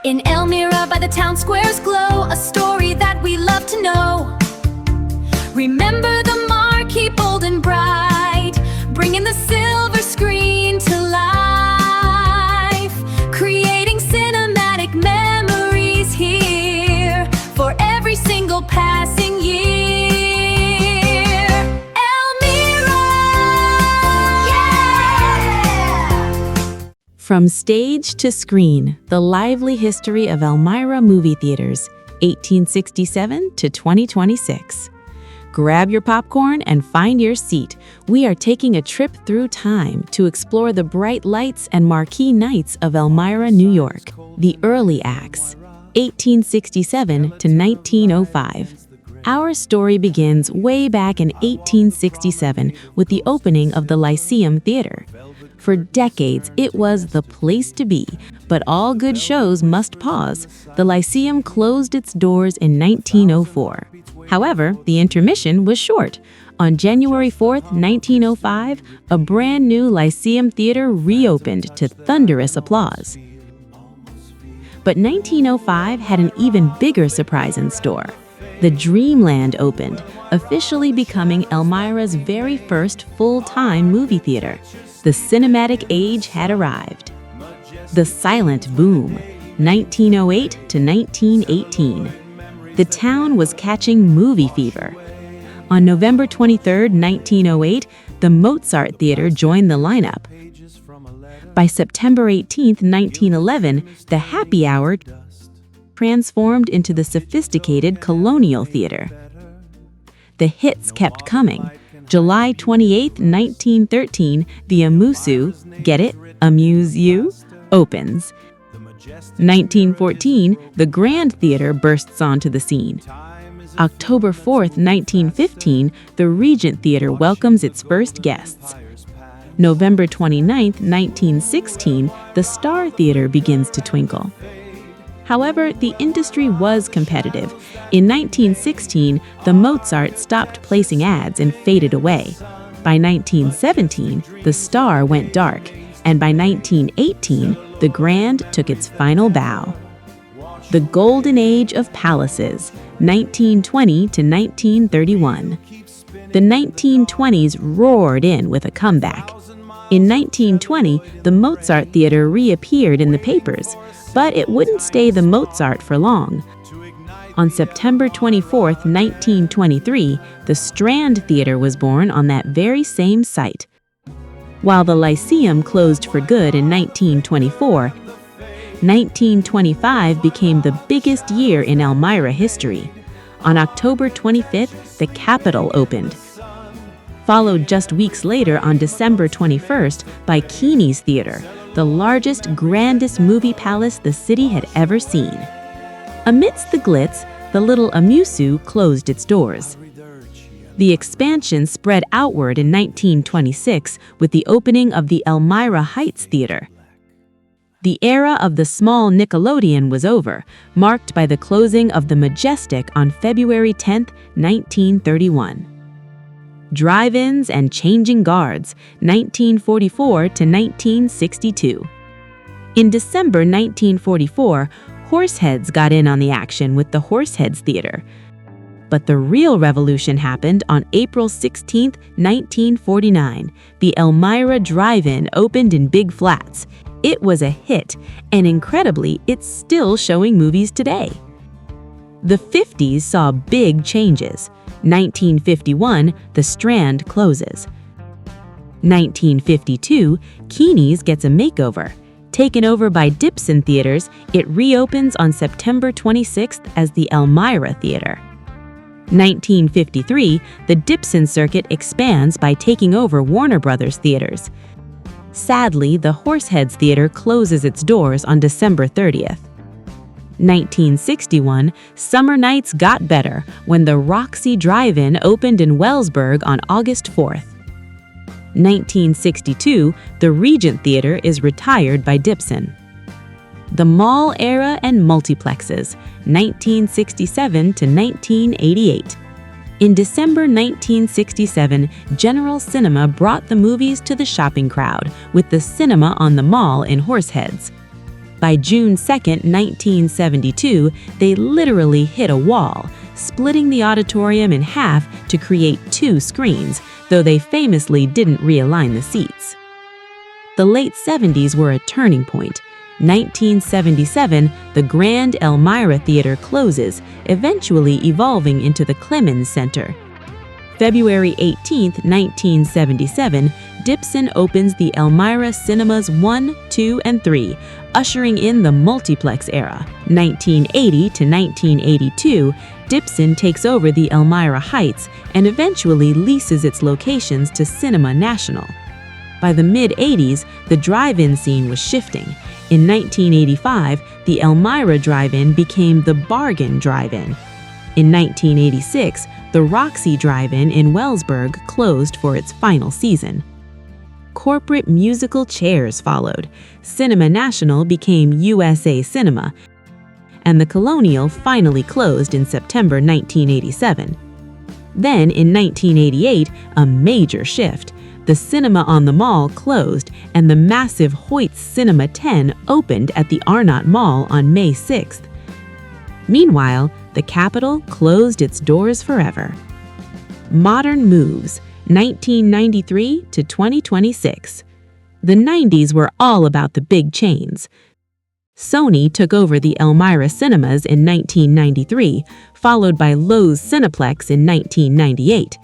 In Elmira by the town squares glow, a story that we love to know. Remember the marquee bold and bright, bringing the silver screen to life, creating cinematic memories here for every single passing year. Elmira! Yeah! From stage to screen, the lively history of Elmira movie theaters, 1867 to 2026. Grab your popcorn and find your seat. We are taking a trip through time to explore the bright lights and marquee nights of Elmira, New York. The early acts, 1867 to 1905. Our story begins way back in 1867 with the opening of the Lyceum Theater. For decades, it was the place to be, but all good shows must pause. The Lyceum closed its doors in 1904. However, the intermission was short. On January 4, 1905, a brand new Lyceum Theater reopened to thunderous applause. But 1905 had an even bigger surprise in store. The Dreamland opened, officially becoming Elmira's very first full-time movie theater. The cinematic age had arrived. The silent boom, 1908 to 1918. The town was catching movie fever. On November 23, 1908, the Mozart Theater joined the lineup. By September 18, 1911, the Happy Hour transformed into the sophisticated Colonial Theater. The hits kept coming. July 28, 1913, the Amusu, get it, amuse you, opens. 1914, the Grand Theater bursts onto the scene. October 4th, 1915, the Regent Theater welcomes its first guests. November 29th, 1916, the Star Theater begins to twinkle. However, the industry was competitive. In 1916, the Mozart stopped placing ads and faded away. By 1917, the Star went dark, and by 1918, the Grand took its final bow. The Golden Age of Palaces, 1920 to 1931. The 1920s roared in with a comeback. In 1920, the Mozart Theater reappeared in the papers, but it wouldn't stay the Mozart for long. On September 24, 1923, the Strand Theater was born on that very same site. While the Lyceum closed for good in 1924, 1925 became the biggest year in Elmira history. On October 25th, the Capitol opened, followed just weeks later on December 21st by Keeney's Theater, the largest, grandest movie palace the city had ever seen. Amidst the glitz, the little Amusu closed its doors. The expansion spread outward in 1926 with the opening of the Elmira Heights Theater. The era of the small Nickelodeon was over, marked by the closing of the Majestic on February 10, 1931. Drive-ins and changing guards, 1944 to 1962. In December 1944, Horseheads got in on the action with the Horseheads Theater. But the real revolution happened on April 16, 1949. The Elmira Drive-In opened in Big Flats. It was a hit, and incredibly, it's still showing movies today. The 50s saw big changes. 1951, the Strand closes. 1952, Keeney's gets a makeover. Taken over by Dipson Theaters, it reopens on September 26th as the Elmira Theater. 1953, the Dipson circuit expands by taking over Warner Brothers Theaters. Sadly, the Horseheads Theater closes its doors on December 30th. 1961, summer nights got better when the Roxy Drive-In opened in Wellsburg on August 4th. 1962, the Regent Theater is retired by Dipson. The Mall Era and Multiplexes, 1967 to 1988. In December 1967, General Cinema brought the movies to the shopping crowd with the Cinema on the Mall in Horseheads. By June 2, 1972, they literally hit a wall, splitting the auditorium in half to create 2 screens, though they famously didn't realign the seats. The late 70s were a turning point. 1977, the Grand Elmira Theater closes, eventually evolving into the Clemens Center. February 18, 1977, Dipson opens the Elmira Cinemas 1, 2, and 3, ushering in the multiplex era. 1980 to 1982, Dipson takes over the Elmira Heights and eventually leases its locations to Cinema National. By the mid-80s, the drive-in scene was shifting. In 1985, the Elmira Drive-In became the Bargain Drive-In. In 1986, the Roxy Drive-In in Wellsburg closed for its final season. Corporate musical chairs followed. Cinema National became USA Cinema, and the Colonial finally closed in September 1987. Then, in 1988, a major shift. The cinema on the mall closed, and the massive Hoyt's Cinema 10 opened at the Arnott Mall on May 6th. Meanwhile, the Capitol closed its doors forever. Modern moves, 1993 to 2026. The 90s were all about the big chains. Sony took over the Elmira Cinemas in 1993, followed by Lowe's Cineplex in 1998.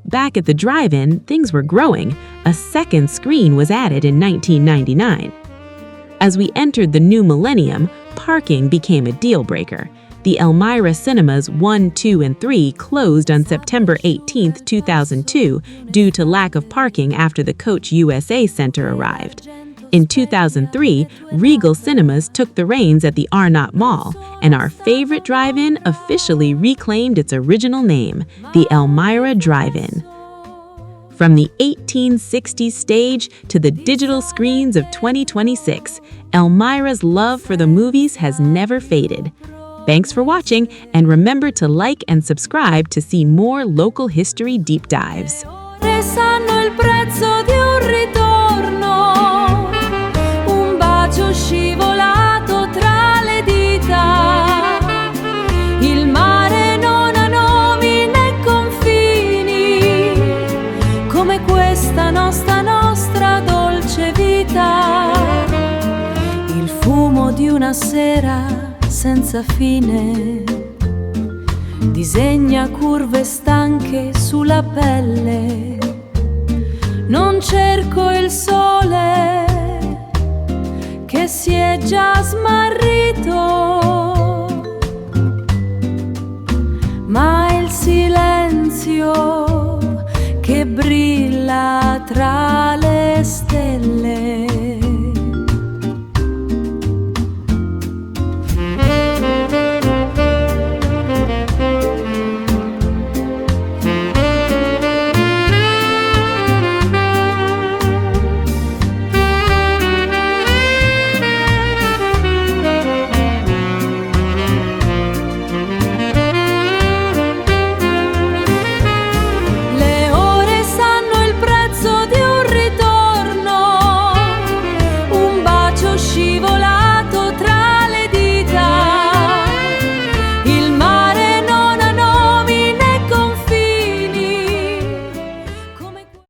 Back at the drive-in, things were growing. A second screen was added in 1999. As we entered the new millennium, parking became a deal-breaker. The Elmira Cinemas 1, 2, and 3 closed on September 18, 2002, due to lack of parking after the Coach USA Center arrived. In 2003, Regal Cinemas took the reins at the Arnott Mall, and our favorite drive-in officially reclaimed its original name, the Elmira Drive-In. From the 1860s stage to the digital screens of 2026, Elmira's love for the movies has never faded. Thanks for watching, and remember to like and subscribe to see more local history deep dives. Scivolato tra le dita, il mare non ha nomi né confini, come questa nostra dolce vita, il fumo di una sera senza fine, disegna curve stanche sulla pelle, non cerco il sole che si è già smarrito, ma il silenzio che brilla tra le stelle.